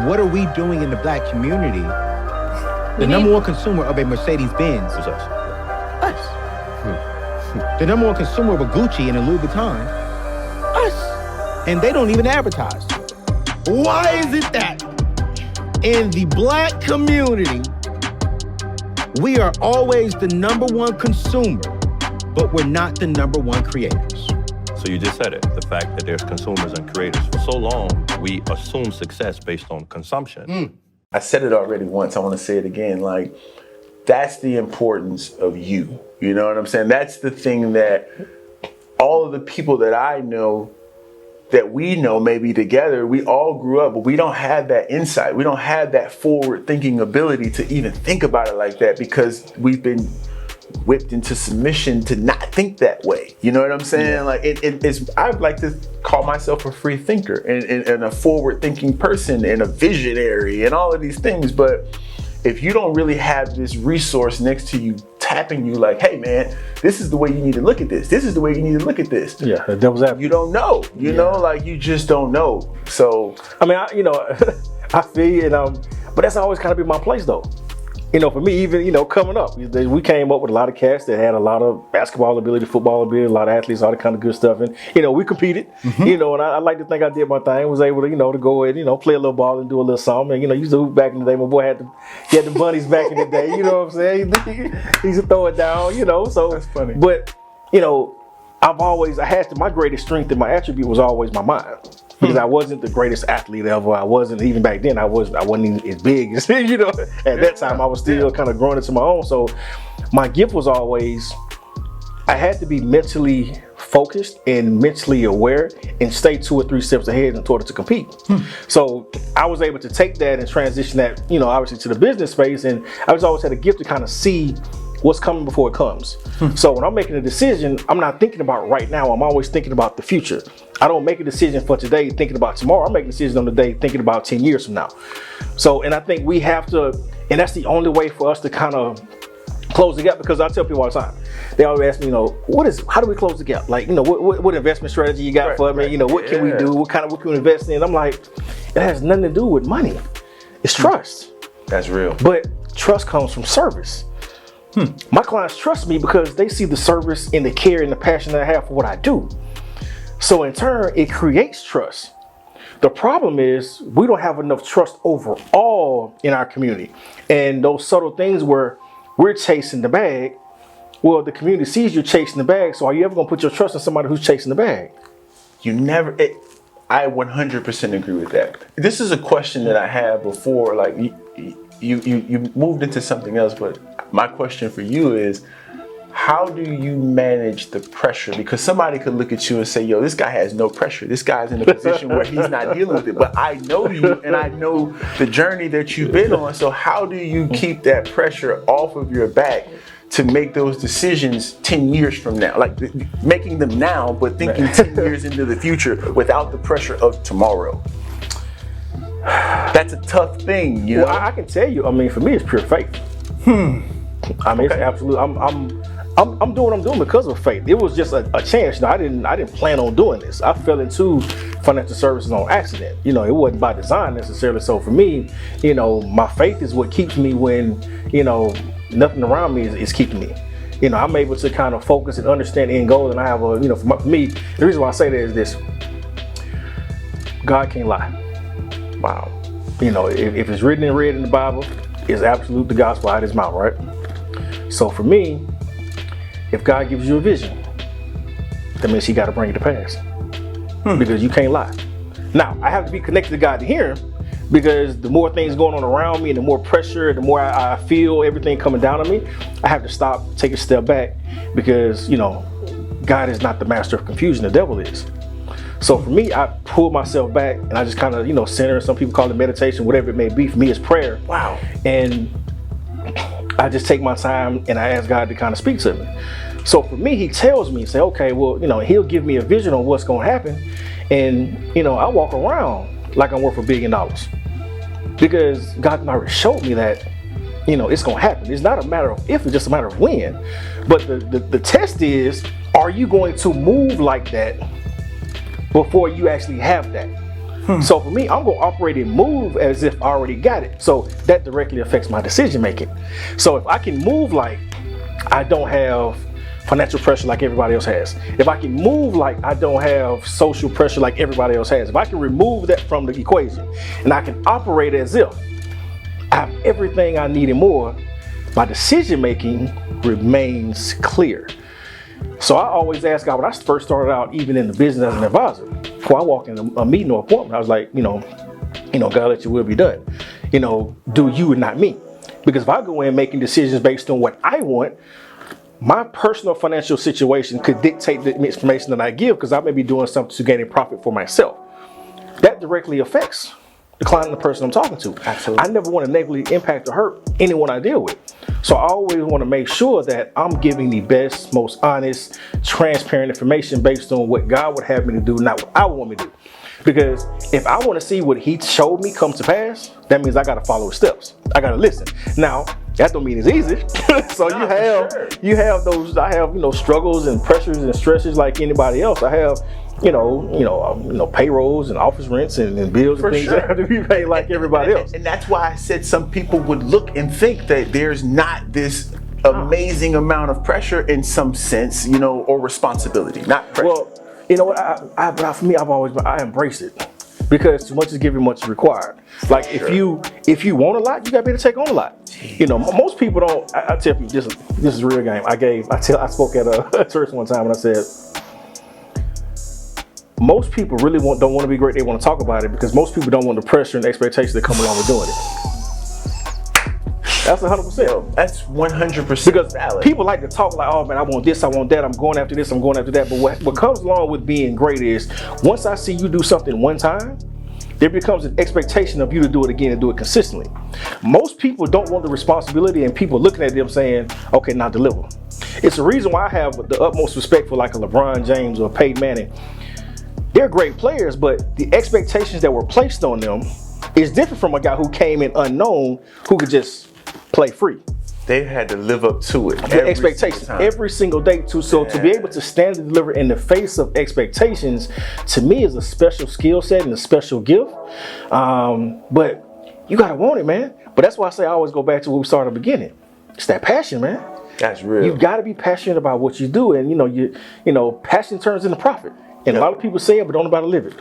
what are we doing in the black community? The number one consumer of a Mercedes-Benz is us. Us. The number one consumer of a Gucci and a Louis Vuitton, us. And they don't even advertise. Why is it that in the black community, we are always the number one consumer, but we're not the number one creators? So you just said it, the fact that there's consumers and creators. For so long, we assume success based on consumption. I said it already once, I want to say it again, like, that's the importance of you. You know what I'm saying? That's the thing that all of the people that I know, that we know maybe together, we all grew up, but we don't have that insight. We don't have that forward thinking ability to even think about it like that because we've been whipped into submission to not think that way. You know what I'm saying? Yeah. Like it's, I'd like to call myself a free thinker and a forward thinking person and a visionary and all of these things. But if you don't really have this resource next to you, tapping you like, hey man, this is the way you need to look at this. This is the way you need to look at this. Yeah, the devil's advocate. You don't know, you know, like you just don't know. So, I mean, I feel you, but that's always kind of been my place though. You know, for me, even, coming up, we came up with a lot of cats that had a lot of basketball ability, football ability, a lot of athletes, all that kind of good stuff. And, we competed, and I like to think I did my thing, was able to, to go and, play a little ball and do a little something. And, used to hoop back in the day. My boy he had the bunnies back in the day, you know what I'm saying? He used to throw it down, so. That's funny. But, my greatest strength and my attribute was always my mind. Because I wasn't the greatest athlete ever. I wasn't, even back then, I wasn't even as big as, at that time I was still kind of growing into my own. So my gift was always, I had to be mentally focused and mentally aware and stay 2 or 3 steps ahead in order to compete. So I was able to take that and transition that, obviously to the business space. And I was always had a gift to kind of see what's coming before it comes. So when I'm making a decision, I'm not thinking about right now. I'm always thinking about the future. I don't make a decision for today thinking about tomorrow. I'm making a decision on the day thinking about 10 years from now. So, and I think we have to, and that's the only way for us to kind of close the gap, because I tell people all the time, they always ask me, how do we close the gap? Like, what investment strategy you got for me? What can we do? What can we invest in? I'm like, it has nothing to do with money. It's trust. That's real. But trust comes from service. My clients trust me because they see the service and the care and the passion that I have for what I do. So in turn, it creates trust. The problem is we don't have enough trust overall in our community. And those subtle things where we're chasing the bag, well, the community sees you chasing the bag. So are you ever going to put your trust in somebody who's chasing the bag? You never, I 100% agree with that. This is a question that I had before, like you moved into something else, but my question for you is, how do you manage the pressure? Because somebody could look at you and say, yo, this guy has no pressure. This guy's in a position where he's not dealing with it. But I know you and I know the journey that you've been on. So how do you keep that pressure off of your back to make those decisions 10 years from now? Like making them now, but thinking 10 years into the future without the pressure of tomorrow. That's a tough thing, you know? Well, I can tell you, for me, it's pure faith. It's absolute. I'm doing what I'm doing because of faith. It was just a chance. I didn't plan on doing this. I fell into financial services on accident. It wasn't by design necessarily. So for me, my faith is what keeps me when, nothing around me is keeping me. I'm able to kind of focus and understand end goal. And I have for me, the reason why I say that is this: God can't lie. Wow. If it's written and read in the Bible, it's absolute the gospel out of his mouth, right? So for me, if God gives you a vision, that means he got to bring it to pass. Because you can't lie. Now, I have to be connected to God to hear him, because the more things going on around me and the more pressure, the more I feel everything coming down on me, I have to stop, take a step back, because, God is not the master of confusion, the devil is. So for me, I pull myself back and I just kind of, center. Some people call it meditation, whatever it may be. For me, it's prayer. Wow. And I just take my time and I ask God to kind of speak to me. So for me, he tells me, say, okay, well, he'll give me a vision on what's going to happen. And, I walk around like I'm worth $1 billion, because God already showed me that, it's going to happen. It's not a matter of if, it's just a matter of when. But the test is, are you going to move like that before you actually have that? So for me, I'm gonna operate and move as if I already got it. So that directly affects my decision making. So if I can move like I don't have financial pressure like everybody else has, if I can move like I don't have social pressure like everybody else has, if I can remove that from the equation and I can operate as if I have everything I need and more, my decision making remains clear. So I always ask God, when I first started out, even in the business as an advisor, before I walk in a meeting or appointment, I was like, God, let your will be done. Do you and not me. Because if I go in making decisions based on what I want, my personal financial situation could dictate the information that I give, because I may be doing something to gain a profit for myself. That directly affects the client and the person I'm talking to. Absolutely. I never want to negatively impact or hurt anyone I deal with. So I always want to make sure that I'm giving the best, most honest, transparent information based on what God would have me to do, not what I want me to do. Because if I want to see what he showed me come to pass, that means I got to follow his steps. I got to listen. Now, that don't mean it's easy. So you have those, I have, struggles and pressures and stresses like anybody else. I have, payrolls and office rents and bills and things that have to be paid like everybody else. And that's why I said some people would look and think that there's not this amazing amount of pressure in some sense, or responsibility, not pressure. Well, you know what? For me, I embrace it, because too much is given, much is required. Like if you want a lot, you gotta be able to take on a lot. Most people don't. I tell you, this is real game. I spoke at a church one time and I said, most people really don't want to be great. They want to talk about it, because most people don't want the pressure and the expectations that come along with doing it. That's 100%. That's 100% because valid. People like to talk like, oh man, I want this, I want that, I'm going after this, I'm going after that. But what comes along with being great is, once I see you do something one time, there becomes an expectation of you to do it again and do it consistently. Most people don't want the responsibility and people looking at them saying, okay, now deliver. It's the reason why I have the utmost respect for like a LeBron James or Peyton Manning. They're great players, but the expectations that were placed on them is different from a guy who came in unknown, who could just play free. They had to live up to it. The expectations every single day too. So to be able to stand and deliver in the face of expectations, to me, is a special skill set and a special gift. But you gotta want it, man. But that's why I say I always go back to what we started at the beginning. It's that passion, man. That's real. You gotta be passionate about what you do, and passion turns into profit. And a lot of people say it, but don't know about to live it.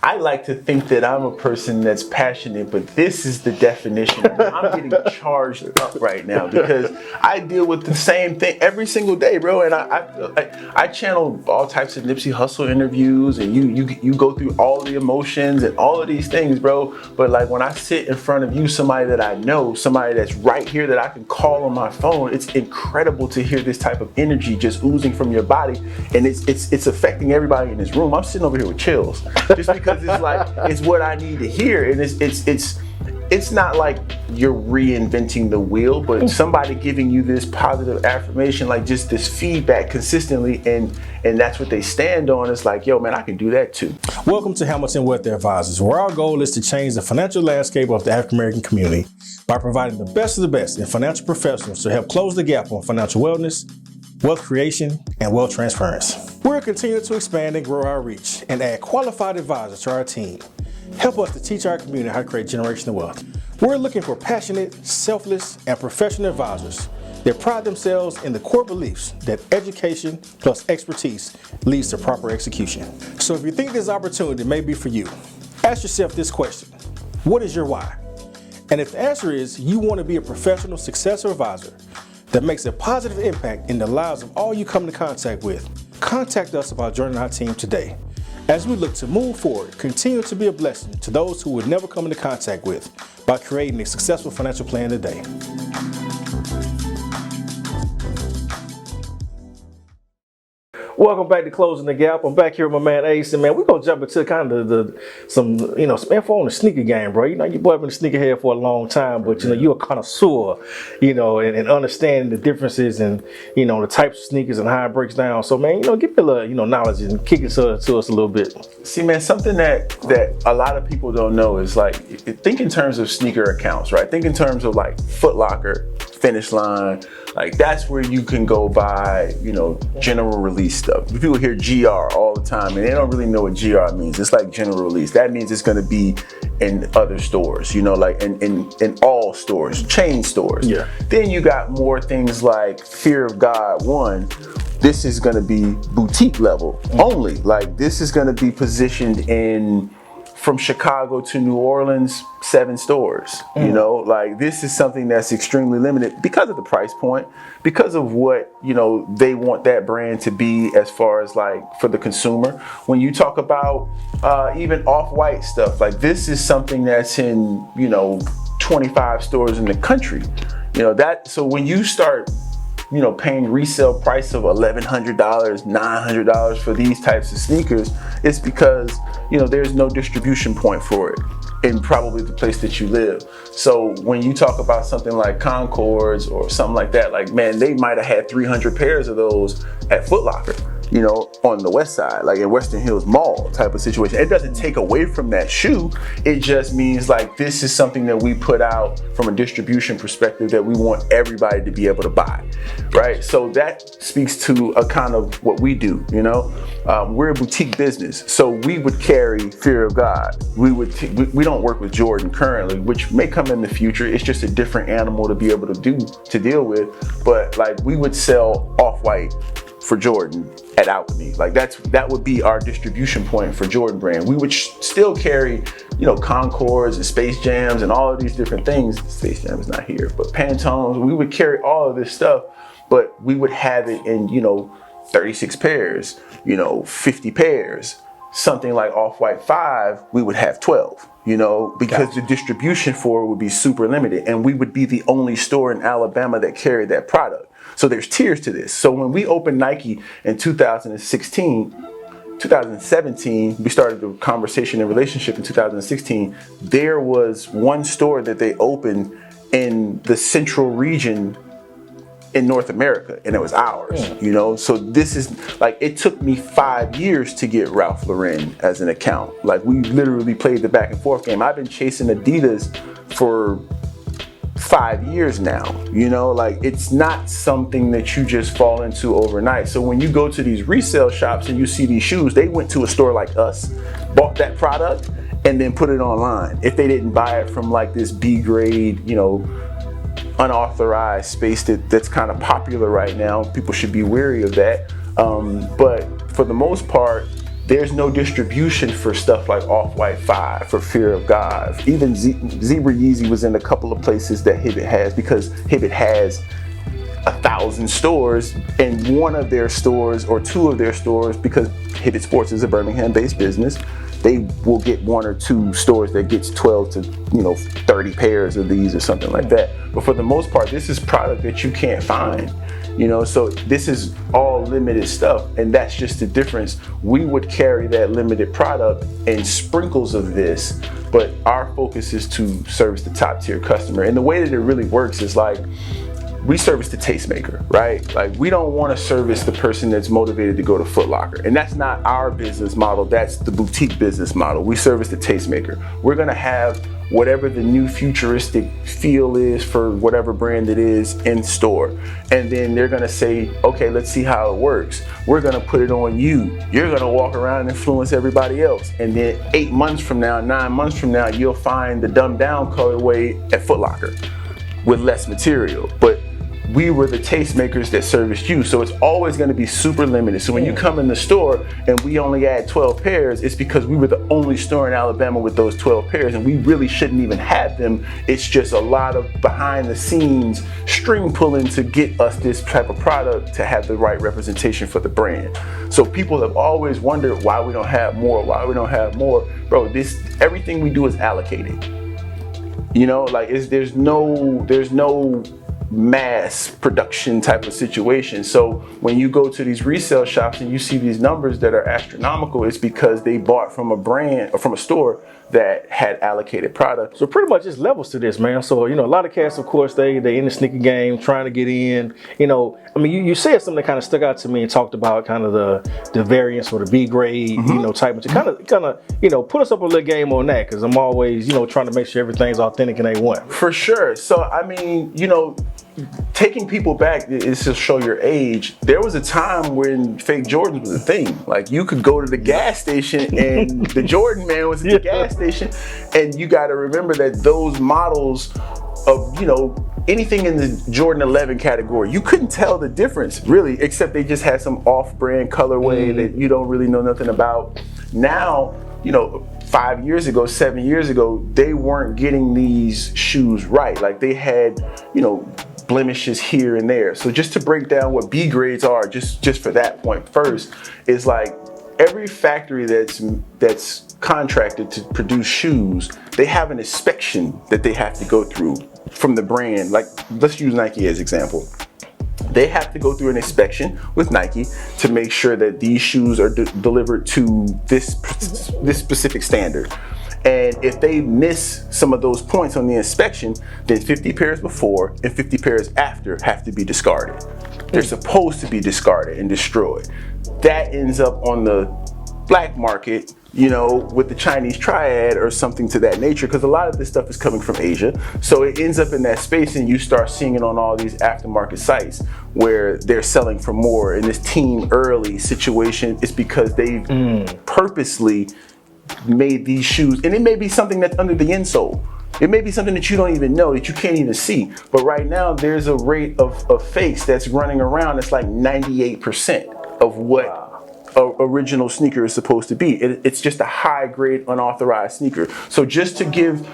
I like to think that I'm a person that's passionate, but this is the definition. I'm getting charged up right now because I deal with the same thing every single day, bro. And I channel all types of Nipsey Hussle interviews, and you go through all the emotions and all of these things, bro. But like when I sit in front of you, somebody that I know, somebody that's right here that I can call on my phone, it's incredible to hear this type of energy just oozing from your body, and it's affecting everybody in this room. I'm sitting over here with chills just because it's like it's what I need to hear, and it's not like you're reinventing the wheel, but somebody giving you this positive affirmation, like just this feedback consistently, and that's what they stand on. It's like, yo, man, I can do that too. Welcome to Hamilton Wealth Advisors, where our goal is to change the financial landscape of the African American community by providing the best of the best in financial professionals to help close the gap on financial wellness, wealth creation, and wealth transference. We're continuing to expand and grow our reach and add qualified advisors to our team. Help us to teach our community how to create generational wealth. We're looking for passionate, selfless, and professional advisors that pride themselves in the core beliefs that education plus expertise leads to proper execution. So if you think this opportunity may be for you, ask yourself this question: what is your why? And if the answer is you want to be a professional successor advisor that makes a positive impact in the lives of all you come into contact with, contact us about joining our team today. As we look to move forward, continue to be a blessing to those who would never come into contact with by creating a successful financial plan today. Welcome back to Closing the Gap. I'm back here with my man Ace, and man, we're gonna jump into kind of some info on the sneaker game, bro. Your boy been a sneakerhead for a long time, but you're a connoisseur, and understanding the differences and the types of sneakers and how it breaks down. So man, give me a little knowledge and kick it to us a little bit. See, man, something that a lot of people don't know is like, think in terms of sneaker accounts, right? Think in terms of like Foot Locker, Finish Line. Like that's where you can go buy, you know, general release stuff. People hear GR all the time and they don't really know what GR means. It's like general release. That means it's gonna be in other stores, you know, like in all stores, chain stores. Yeah. Then you got more things like Fear of God 1. This is gonna be boutique level only. Like this is gonna be positioned in from Chicago to New Orleans, 7 stores. You know, like this is something that's extremely limited because of the price point, because of what, you know, they want that brand to be as far as like for the consumer. When you talk about even Off-White stuff, like this is something that's in, you know, 25 stores in the country. You know, that, so when you start, you know, paying resale price of $1,100, $900 for these types of sneakers, it's because, you know, there's no distribution point for it in probably the place that you live. So when you talk about something like Concords or something like that, like, man, they might have had 300 pairs of those at Foot Locker, you know, on the west side, like in Western Hills Mall type of situation. It doesn't take away from that shoe. It just means like this is something that we put out from a distribution perspective that we want everybody to be able to buy, right? So that speaks to a kind of what we do, you know? We're a boutique business, so we would carry Fear of God. We don't work with Jordan currently, which may come in the future. It's just a different animal to be able to deal with. But like we would sell Off-White for Jordan at Alchemy. Like that would be our distribution point for Jordan brand. We would still carry, you know, Concords and Space Jams and all of these different things. Space Jam is not here, but Pantones. We would carry all of this stuff, but we would have it in, you know, 36 pairs, you know, 50 pairs. Something like Off-White 5, we would have 12, you know, because the distribution for it would be super limited, and we would be the only store in Alabama that carried that product. So there's tiers to this. So when we opened Nike in 2017, we started the conversation and relationship in 2016. There was one store that they opened in the central region in North America, and it was ours, you know? So this is like, it took me 5 years to get Ralph Lauren as an account. Like we literally played the back and forth game. I've been chasing Adidas for 5 years now, you know, like it's not something that you just fall into overnight. So when you go to these resale shops and you see these shoes, they went to a store like us, bought that product, and then put it online. If they didn't buy it from like this B grade, you know, unauthorized space that's kind of popular right now, people should be wary of that. But for the most part, there's no distribution for stuff like Off-White 5, for Fear of God. Even Zebra Yeezy was in a couple of places that Hibbett has, because Hibbett has 1,000 stores in one of their stores or 2 of their stores, because Hibbett Sports is a Birmingham-based business. They will get 1 or 2 stores that gets 12 to, you know, 30 pairs of these or something like that. But for the most part, this is product that you can't find, you know, so this is all limited stuff, and that's just the difference. We would carry that limited product in sprinkles of this, but our focus is to service the top tier customer. And the way that it really works is like, we service the tastemaker, right? Like we don't want to service the person that's motivated to go to Foot Locker. And that's not our business model, that's the boutique business model. We service the tastemaker. We're gonna have whatever the new futuristic feel is for whatever brand it is in store. And then they're gonna say, okay, let's see how it works. We're gonna put it on you. You're gonna walk around and influence everybody else. And then 8 months from now, 9 months from now, you'll find the dumbed down colorway at Foot Locker with less material. But we were the tastemakers that serviced you. So it's always gonna be super limited. So when you come in the store and we only add 12 pairs, it's because we were the only store in Alabama with those 12 pairs, and we really shouldn't even have them. It's just a lot of behind the scenes string pulling to get us this type of product to have the right representation for the brand. So people have always wondered why we don't have more, Bro, everything we do is allocated. You know, like there's no mass production type of situation. So when you go to these resale shops and you see these numbers that are astronomical, it's because they bought from a brand or from a store that had allocated product. So pretty much it's levels to this, man. So, you know, a lot of cats, of course, they in the sneaker game trying to get in. You know, I mean, you said something that kind of stuck out to me and talked about kind of the variance or the B grade, you know, type of, kind of, you know, put us up a little game on that, because I'm always, you know, trying to make sure everything's authentic and A1. For sure. So, I mean, you know, taking people back is to show your age. There was a time when fake Jordans was a thing. Like you could go to the gas station and the Jordan man was at the gas station, and you got to remember that those models of, anything in the Jordan 11 category, you couldn't tell the difference really, except they just had some off-brand colorway that you don't really know nothing about. Now, 5 years ago, 7 years ago, they weren't getting these shoes right. Like they had, blemishes here and there. So just to break down what B grades are, just for that point first, is like every factory that's contracted to produce shoes, they have an inspection that they have to go through from the brand. Like let's use Nike as example. They have to go through an inspection with Nike to make sure that these shoes are delivered to this specific standard. And if they miss some of those points on the inspection, then 50 pairs before and 50 pairs after have to be discarded. They're supposed to be discarded and destroyed. That ends up on the black market, with the Chinese triad or something to that nature, because a lot of this stuff is coming from Asia. So it ends up in that space, and you start seeing it on all these aftermarket sites where they're selling for more. In this team early situation, it's because they've purposely made these shoes, and it may be something that's under the insole. It may be something that you don't even know, that you can't even see. But right now, there's a rate of fakes that's running around that's like 98% of what a original sneaker is supposed to be. It's just a high-grade, unauthorized sneaker. So just to give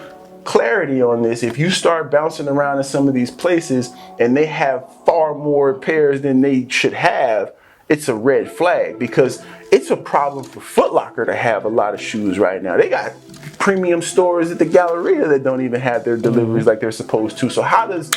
clarity on this, if you start bouncing around in some of these places and they have far more pairs than they should have, it's a red flag, because it's a problem for Foot Locker to have a lot of shoes right now. They got premium stores at the Galleria that don't even have their deliveries like they're supposed to. So how does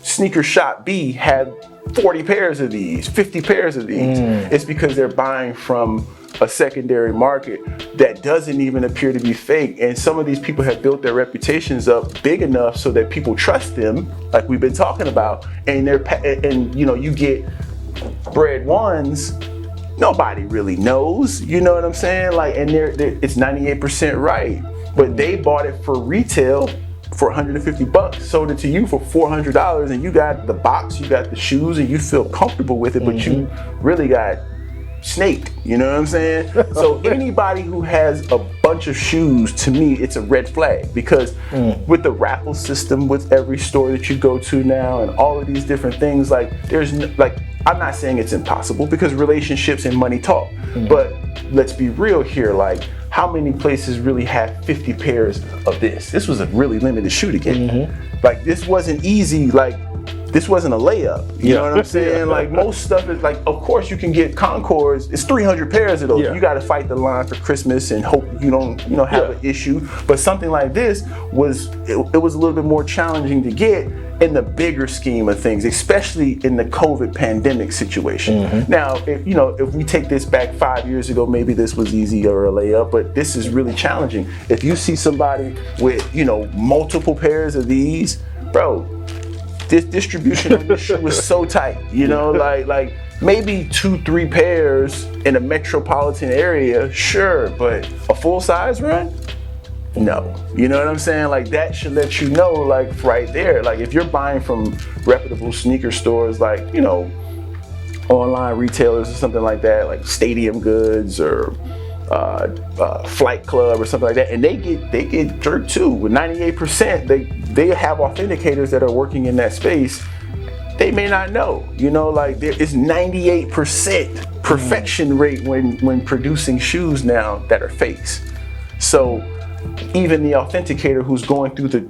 Sneaker Shop B have 40 pairs of these, 50 pairs of these? It's because they're buying from a secondary market that doesn't even appear to be fake. And some of these people have built their reputations up big enough so that people trust them, like we've been talking about. And you get Bread Ones, nobody really knows, you know what I'm saying? Like, and it's 98% right, but they bought it for retail for $150, sold it to you for $400, and you got the box, you got the shoes, and you feel comfortable with it, but you really got snaked, you know what I'm saying? So anybody who has a bunch of shoes, to me, it's a red flag, because with the raffle system, with every store that you go to now, and all of these different things, like I'm not saying it's impossible, because relationships and money talk, but let's be real here, like how many places really have 50 pairs of this? This was a really limited shoe to get. Like this wasn't easy, like this wasn't a layup, you know what I'm saying? Like most stuff is like, of course you can get Concords, it's 300 pairs of those. You gotta fight the line for Christmas and hope you don't have an issue. But something like this was a little bit more challenging to get in the bigger scheme of things, especially in the COVID pandemic situation. Now, if we take this back 5 years ago, maybe this was easy or a layup, but this is really challenging. If you see somebody with, multiple pairs of these, bro, this distribution of this shoe is so tight, like maybe 2-3 pairs in a metropolitan area, sure, but a full size run? No. You know what I'm saying? Like that should let you know, like right there, like if you're buying from reputable sneaker stores, like, online retailers or something like that, like Stadium Goods or Flight Club or something like that, and they get jerked too. With 98%, they have authenticators that are working in that space. They may not know, like there is 98% perfection rate when producing shoes now that are fakes. So even the authenticator who's going through the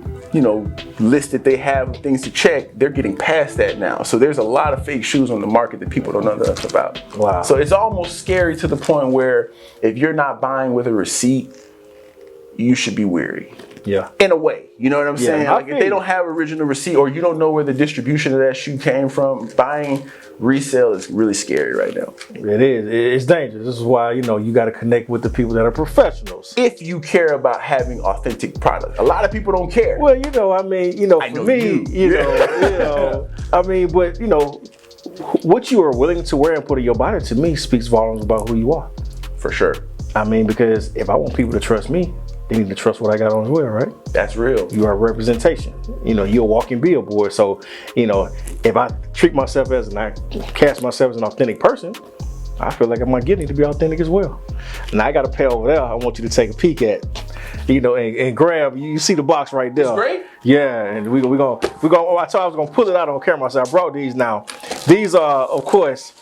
list that they have of things to check, they're getting past that now. So there's a lot of fake shoes on the market that people don't know nothing about. Wow. So it's almost scary to the point where if you're not buying with a receipt, you should be wary. Yeah. In a way, you know what I'm saying? Like if they don't have original receipt or you don't know where the distribution of that shoe came from, buying resale is really scary right now. It is. It's dangerous. This is why, you got to connect with the people that are professionals. If you care about having authentic products. A lot of people don't care. Well, for me, but what you are willing to wear and put in your body, to me, speaks volumes about who you are. For sure. Because if I want people to trust me, they need to trust what I got on as well, right? That's real. You are a representation. You know, you're a walking billboard. So, you know, if I treat myself as and I cast myself as an authentic person, I feel like my gift need to be authentic as well. And I got a pair over there I want you to take a peek at, you know, and grab. You see the box right there. It's great. Yeah, and we gonna. Oh, I thought I was gonna pull it out on camera, so I brought these now. These are, of course,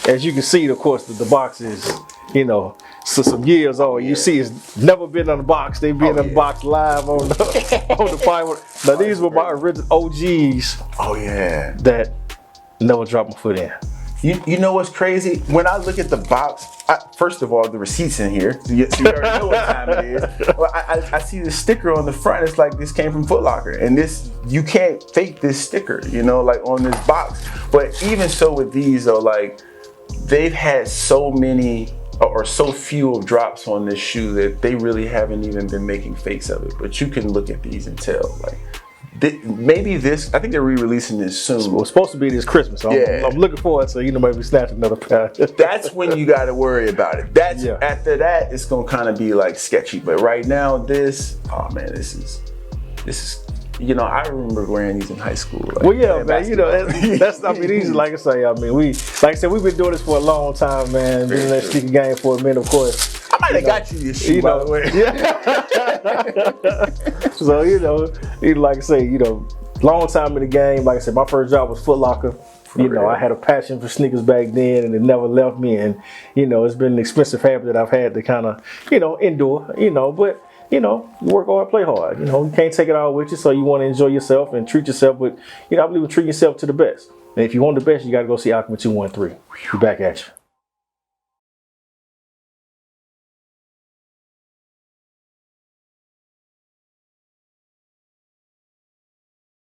as you can see, of course, the box is, you know, so some years old. You see, it's never been unboxed. They've been unboxed live on the on the fiber. Now these were my original OGs. Oh yeah. That never dropped my foot in. You know what's crazy? When I look at the box, first of all, the receipt's in here. So you already know what time it is. Well, I see the sticker on the front. It's like this came from Foot Locker. And this, you can't fake this sticker, you know, like on this box. But even so with these, though, like, they've had so many or so few of drops on this shoe that they really haven't even been making fakes of it. But you can look at these and tell, like, maybe this, I think they're re-releasing this soon. Well, it's supposed to be this Christmas. So I'm looking forward to, you know, maybe snatch another pair. That's when you got to worry about it. That's after that, it's gonna kind of be like sketchy. But right now, this, oh man, this is. You know, I remember wearing these in high school. Like, well, yeah, man. You know, that's I mean, easy. Like I say, I mean, like I said, we've been doing this for a long time, man. Been in that sneaker game for a minute, of course. I might have got you this shoe, by the way. Yeah. So, you know, like I say, you know, long time in the game. Like I said, my first job was Foot Locker. You know, I had a passion for sneakers back then, and it never left me. And, you know, it's been an expensive habit that I've had to kind of, you know, endure, you know, but, you know, you work hard, play hard. You know, you can't take it all with you, so you want to enjoy yourself and treat yourself. But, you know, I believe in treating yourself to the best. And if you want the best, you got to go see Alchemy 213. We're back at you.